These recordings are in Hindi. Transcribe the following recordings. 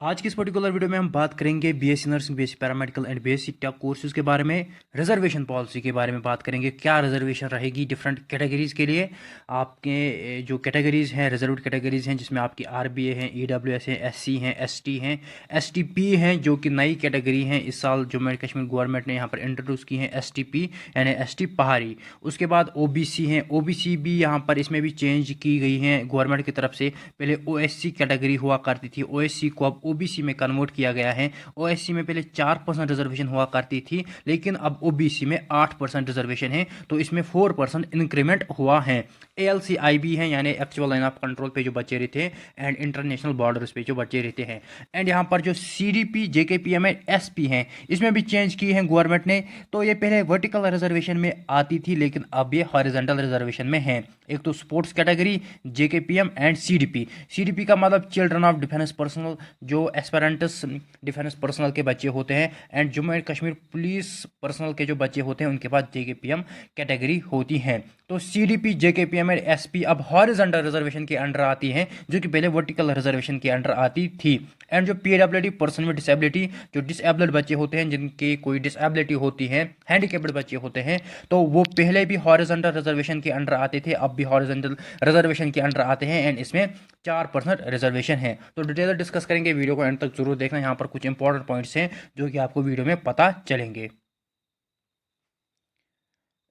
आज की इस पर्टिकुलर वीडियो में हम बात करेंगे BSc nursing, BSc paramedical and BSc take courses के बारे में। रिजर्वेशन पॉलिसी के बारे में बात करेंगे, क्या रिजर्वेशन रहेगी डिफरेंट कैटेगरीज के लिए। आपके जो कैटेगरीज हैं, रिजर्व्ड कैटेगरीज हैं, जिसमें आपकी आरबीए हैं, ईडब्ल्यूएस हैं, एससी हैं, एसटी हैं, एसटीपी हैं, जो कि नई कैटेगरी हैं इस साल जम्मू एंड कश्मीर गवर्नमेंट ने यहाँ पर इंट्रोड्यूस की हैं, एसटीपी यानी एसटी पहाड़ी। उसके बाद ओबीसी हैं, ओबीसी भी यहाँ पर इसमें भी चेंज की गई हैं गवर्नमेंट की तरफ से। पहले ओएससी कैटेगरी हुआ करती थी, ओएससी को अब ओबीसी में कन्वर्ट किया गया है। ओएससी में पहले 4% रिजर्वेशन हुआ करती थी, लेकिन अब ओबीसी में 8% रिजर्वेशन है, तो इसमें 4% इंक्रीमेंट हुआ है। एएलसीआईबी है, यानी एक्चुअल लाइन ऑफ कंट्रोल पे जो बच्चे रहते हैं एंड इंटरनेशनल बॉर्डर्स पे जो बच्चे रहते हैं। एंड यहाँ पर जो सीडीपी, जेकेपीएम एंड एसपी हैं, इसमें भी चेंज की है गवर्नमेंट ने। तो ये पहले वर्टिकल रिजर्वेशन में आती थी, लेकिन अब ये हॉरिजॉन्टल रिजर्वेशन में है। एक तो sports category, JKPM and CDP. CDP का मतलब चिल्ड्रन ऑफ डिफेंस पर्सनल, जो एस्पेरेंटस डिफेंस पर्सनल के बच्चे होते हैं, and Jammu and Kashmir police personal के जो बच्चे होते हैं उनके पास जेकेपीएम कैटेगरी होती हैं। तो सीडीपी, जेकेपीएम एंड एसपी अब हॉरिजॉन्टल रिजर्वेशन के अंडर आती हैं, जो कि पहले वर्टिकल रिजर्वेशन के अंडर आती थी। एंड जो पीडब्ल्यूडी, पर्सन विद डिसेबिलिटी, जो डिसेबल्ड बच्चे होते हैं, जिनकी कोई डिसेबिलिटी होती है, हैंडीकेप्ड बच्चे होते हैं, तो वो पहले भी हॉरिजॉन्टल रिजर्वेशन के अंडर आते थे, अब भी हॉरिजॉन्टल रिजर्वेशन के अंडर आते हैं। एंड इसमें 4% रिजर्वेशन है। तो डिटेल डिस्कस करेंगे, वीडियो को एंड तक जरूर देखना। यहाँ पर कुछ इंपॉर्टेंट पॉइंट्स हैं जो कि आपको वीडियो में पता चलेंगे।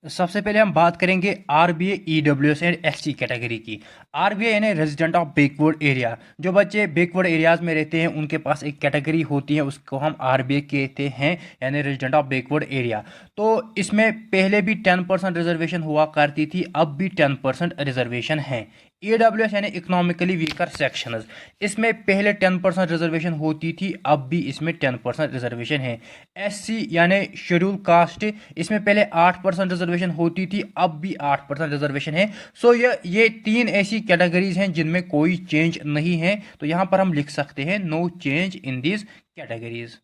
सबसे पहले हम बात करेंगे RBA, EWS and SC category की। आरबीए यानी रेजिडेंट ऑफ बैकवर्ड एरिया, जो बच्चे बैकवर्ड एरियाज में रहते हैं उनके पास एक कैटेगरी होती है, उसको हम आरबीए कहते हैं, यानी रेजिडेंट ऑफ बैकवर्ड एरिया। तो इसमें पहले भी 10% रिजर्वेशन हुआ करती थी, अब भी 10% रिजर्वेशन है। ईडब्ल्यूएस यानी इकोनॉमिकली वीकर सेक्शंस, इसमें पहले 10% रिजर्वेशन होती थी, अब भी इसमें 10% रिजर्वेशन है। एससी यानी शेड्यूल कास्ट, इसमें पहले 8% रिजर्वेशन होती थी, अब भी 8% रिजर्वेशन है। सो ये तीन ऐसी कैटेगरीज हैं जिनमें कोई चेंज नहीं है, तो यहां पर हम लिख सकते हैं no change in these categories.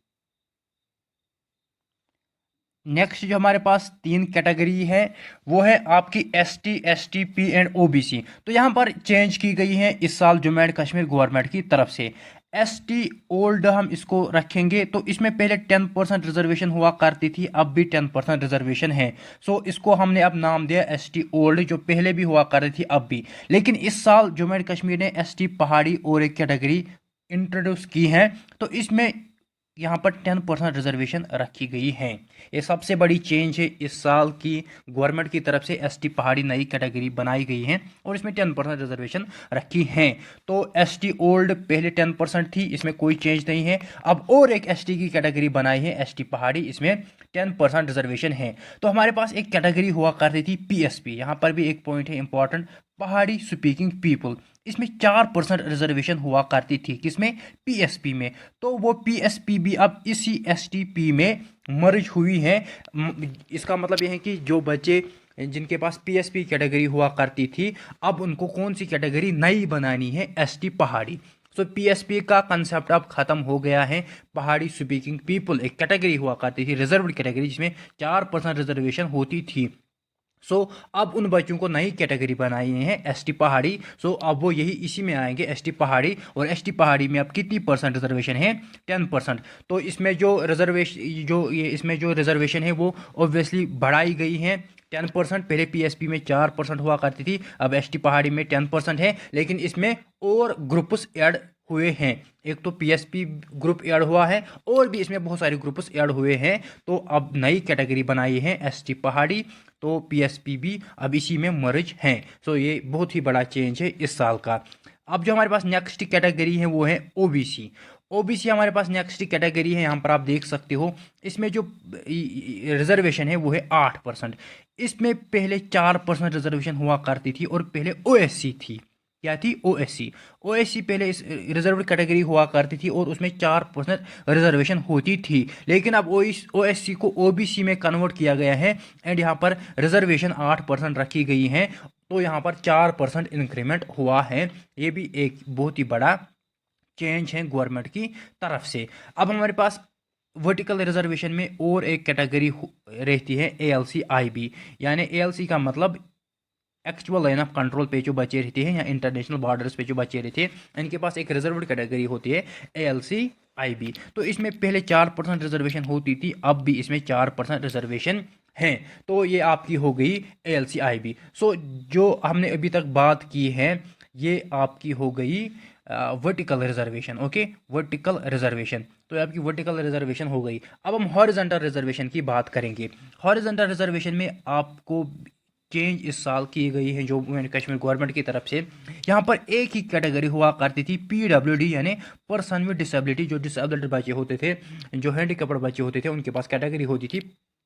Next जो हमारे पास तीन कैटेगरी है वो है आपकी एसटी, एसटीपी एंड ओबीसी। तो यहाँ पर चेंज की गई है इस साल जम्मू एंड कश्मीर गवर्नमेंट की तरफ से। एसटी ओल्ड हम इसको रखेंगे, तो इसमें पहले 10% रिजर्वेशन हुआ करती थी, अब भी 10% रिजर्वेशन है। सो इसको हमने अब नाम दिया एसटी ओल्ड, जो पहले भी हुआ करती थी अब भी। लेकिन इस साल जम्मू एंड कश्मीर ने एसटी पहाड़ी और एक कैटेगरी इंट्रोड्यूस की है, तो इसमें यहाँ पर 10% रिजर्वेशन रखी गई है। ये सबसे बड़ी चेंज है इस साल की, गवर्नमेंट की तरफ से एसटी पहाड़ी नई कैटेगरी बनाई गई है और इसमें 10% रिजर्वेशन रखी है। तो एसटी ओल्ड पहले 10% थी, इसमें कोई चेंज नहीं है। अब और एक एसटी की कैटेगरी बनाई है एसटी पहाड़ी, इसमें 10% रिजर्वेशन है। तो हमारे पास एक कैटेगरी हुआ करती थी पीएसपी, यहाँ पर भी एक पॉइंट है इंपॉर्टेंट, पहाड़ी स्पीकिंग पीपल। इसमें 4% रिजर्वेशन हुआ करती थी, किसमें? पीएसपी में। तो वो पीएसपी भी अब इसी एसटीपी में मर्ज हुई है। इसका मतलब यह है कि जो बच्चे जिनके पास पीएसपी कैटेगरी हुआ करती थी, अब उनको कौन सी कैटेगरी नई बनानी है? एसटी पहाड़ी। सो पीएसपी का कंसेप्ट अब खत्म हो गया है। पहाड़ी स्पीकिंग पीपल एक कैटेगरी हुआ करती थी, रिजर्व्ड कैटेगरी, जिसमें 4% रिजर्वेशन होती थी। अब उन बच्चों को नई कैटेगरी बनाई है एसटी पहाड़ी। अब वो यही इसी में आएंगे, एसटी पहाड़ी। और एसटी पहाड़ी में अब कितनी परसेंट रिजर्वेशन है? 10%। तो इसमें जो रिजर्वेशन, इसमें जो रिजर्वेशन है वो ऑब्वियसली बढ़ाई गई है 10%। पहले पीएसपी में 4% हुआ करती थी, अब एसटी पहाड़ी में 10% है। लेकिन इसमें और ग्रुप्स ऐड हुए हैं, एक तो पीएसपी ग्रुप ऐड हुआ है और भी इसमें बहुत सारे ग्रुप्स ऐड हुए हैं। तो अब नई कैटेगरी बनाई है एसटी पहाड़ी, तो पीएसपी भी अब इसी में मर्ज हैं। ये बहुत ही बड़ा चेंज है इस साल का। अब जो हमारे पास नेक्स्ट कैटेगरी है वो है ओबीसी। ओबीसी हमारे पास नेक्स्ट कैटेगरी है, यहाँ पर आप देख सकते हो। इसमें जो रिजर्वेशन है वो है 8%। इसमें पहले 4% रिजर्वेशन हुआ करती थी और पहले ओएससी थी। क्या थी? ओएससी। ओएससी पहले इस रिजर्व कैटेगरी हुआ करती थी और उसमें 4% रिजर्वेशन होती थी। लेकिन अब ओएससी को ओबीसी में कन्वर्ट किया गया है एंड यहाँ पर रिजर्वेशन 8% रखी गई है, तो यहाँ पर 4% इंक्रीमेंट हुआ है। ये भी एक बहुत ही बड़ा चेंज है गवर्नमेंट की तरफ से। अब हमारे पास वर्टिकल रिजर्वेशन में और एक कैटेगरी रहती है एएलसी आईबी, यानी एएलसी का मतलब एक्चुअल लाइन ऑफ कंट्रोल पे जो बचे रहते हैं या इंटरनेशनल बॉर्डर्स पे जो बचे रहते हैं, इनके पास एक रिजर्व्ड कैटेगरी होती है ALC IB। तो इसमें पहले 4% रिजर्वेशन होती थी, अब भी इसमें 4% रिजर्वेशन है। तो ये आपकी हो गई ALC IB। सो जो हमने अभी तक बात की है ये आपकी हो गई vertical reservation. Okay, vertical reservation, तो आपकी वर्टिकल रिजर्वेशन हो गई। अब हम हॉरिजॉन्टल रिजर्वेशन की बात करेंगे। हॉरिजॉन्टल रिजर्वेशन में आपको चेंज इस साल की गई है जम्मू एंड कश्मीर गवर्नमेंट की तरफ से। यहाँ पर एक ही कैटेगरी हुआ करती थी PWD, यानी पर्सन विद डिसेबिलिटी। जो डिसेबल्ड बच्चे होते थे, जो हैंडीकैप्ड बच्चे होते थे, उनके पास कैटेगरी होती थी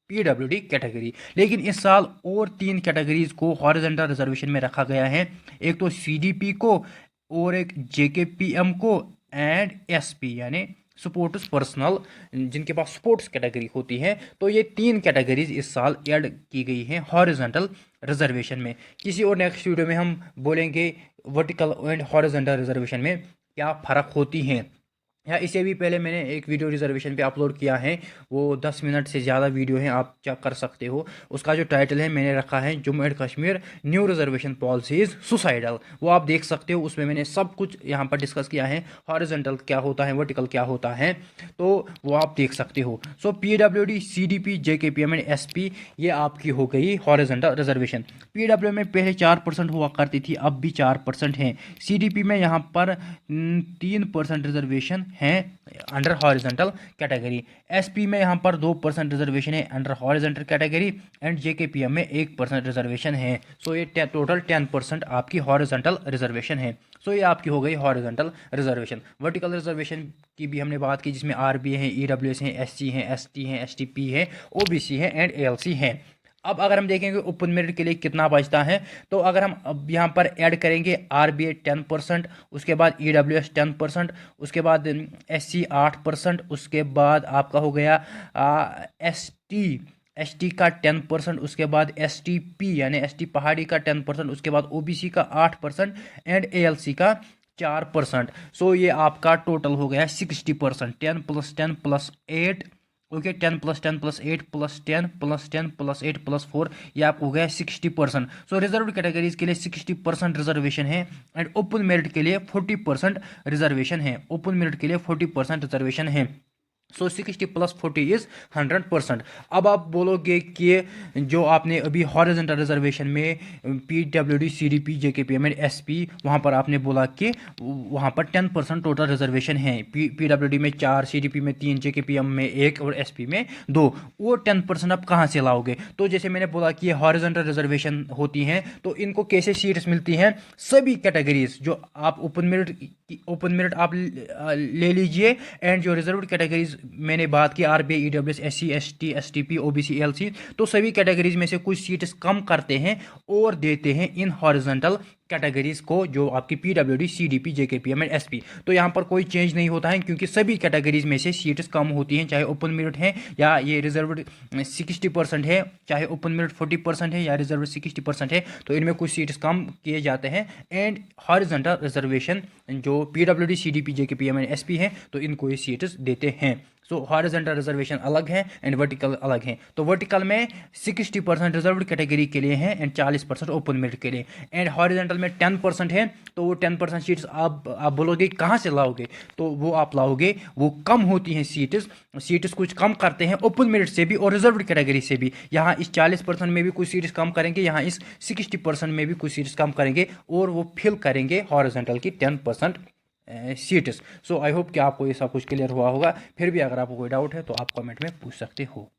PWD कैटेगरी। लेकिन इस साल और 3 कैटेगरीज को हॉरिजॉन्टल रिजर्वेशन में रखा गया है। एक तो CDP को, और एक JKPM को, एंड SP यानी स्पोर्ट्स पर्सनल, जिनके पास स्पोर्ट्स कैटेगरी होती है। तो ये 3 कैटेगरीज इस साल ऐड की गई हैं हॉरिजॉन्टल रिजर्वेशन में। किसी और नेक्स्ट वीडियो में हम बोलेंगे वर्टिकल एंड हॉरिजॉन्टल रिजर्वेशन में क्या फ़र्क होती हैं। या इससे भी पहले मैंने एक वीडियो रिजर्वेशन पे अपलोड किया है, वो 10 मिनट से ज़्यादा वीडियो है, आप चेक कर सकते हो। उसका जो टाइटल है मैंने रखा है Jammu and Kashmir new reservation policies suicidal, वो आप देख सकते हो। उसमें मैंने सब कुछ यहाँ पर डिस्कस किया है, हॉरिजॉन्टल क्या होता है, वर्टिकल क्या होता है, तो वो आप देख सकते हो। सो PWD, CDP, JKPM and SP ये आपकी हो गई हॉरिजॉन्टल रिजर्वेशन। PW में पहले 4% हुआ करती थी, अब भी 4% है। CDP में यहाँ पर 3% रिजर्वेशन हैं अंडर हॉरिजॉन्टल कैटेगरी। SP में यहाँ पर 2% रिजर्वेशन है under horizontal category, and JKPM में 1% रिजर्वेशन है। सो ये टोटल 10% आपकी हॉरिजॉन्टल रिजर्वेशन है। सो ये आपकी हो गई हॉरिजॉन्टल रिजर्वेशन। वर्टिकल रिजर्वेशन की भी हमने बात की, जिसमें RBA है, EWS है, SC है, ST है, STP है, OBC है एंड ALC है। अब अगर हम देखेंगे ओपन मेरिट के लिए कितना बचता है, तो अगर हम अब यहाँ पर ऐड करेंगे RBA 10%, उसके बाद EWS 10%, उसके बाद SC 8%, उसके बाद आपका हो गया ST का 10%, उसके बाद STP यानी ST पहाड़ी का 10%, उसके बाद OBC का 8% एंड ALC का 4%। सो ये आपका टोटल हो गया 60%। 10 + 10 + 8, ओके, 10 + 10 + 8 + 10 + 10 + 8 + 4, ये आपको हो गया 60%। सो रिजर्व कैटेगरीज के लिए 60% रिजर्वेशन है, एंड ओपन मेरिट के लिए 40% रिजर्वेशन है। ओपन मेरिट के लिए 40% रिजर्वेशन है। सो 60 + 40 इज 100%। अब आप बोलोगे कि जो आपने अभी हॉरिजॉन्टल रिजर्वेशन में PWD, CDP, JKPM and SP, वहाँ पर आपने बोला कि वहाँ पर 10% टोटल रिजर्वेशन है। PWD में 4, CDP में 3, JKPM में 1 और SP में 2। वो 10% आप कहाँ से लाओगे? तो जैसे मैंने बोला कि हॉरिजॉन्टल रिजर्वेशन होती हैं, तो इनको कैसे सीट्स मिलती हैं? सभी कैटेगरीज जो आप ओपन मेरिट आप ले लीजिए, एंड जो रिजर्व्ड कैटेगरीज मैंने बात की RBA, EWS, SC, ST, STP, OBC, ALC, तो सभी कैटेगरीज में से कुछ सीट्स कम करते हैं और देते हैं इन हॉरिजॉन्टल कैटेगरीज को, जो आपकी PWD, CDP, JKPM and SP। तो यहाँ पर कोई चेंज नहीं होता है, क्योंकि सभी कैटेगरीज में से सीट्स कम होती हैं, चाहे ओपन मेरिट है या ये रिजर्व्ड 60% है, चाहे ओपन मेरिट 40% है या रिजर्व्ड 60% है, तो इनमें कुछ सीट्स कम किए जाते हैं। एंड हॉरिजॉन्टल रिजर्वेशन जो PWD, CDP, JKPM and SP है, तो इनको ये सीट्स देते हैं। सो हॉरिजॉन्टल रिजर्वेशन अलग है एंड वर्टिकल अलग है। तो वर्टिकल में 60% रिजर्व्ड कैटेगरी के लिए है एंड 40% ओपन मेरिट के लिए, एंड हॉरिजॉन्टल में 10% है। तो वो 10% सीट्स आप बोलोगे कहाँ से लाओगे? तो वो आप लाओगे, वो कम होती हैं सीट्स कुछ कम करते हैं ओपन मेरिट से भी और रिजर्व्ड कैटेगरी से भी। यहाँ इस 40% में भी कुछ सीट्स कम करेंगे, यहाँ इस 60% में भी कुछ सीट्स कम करेंगे, और वो फिल करेंगे हॉरिजॉन्टल की 10% सीट्स। सो आई होप कि आपको ये सब कुछ क्लियर हुआ होगा। फिर भी अगर आपको कोई डाउट है तो आप कमेंट में पूछ सकते हो।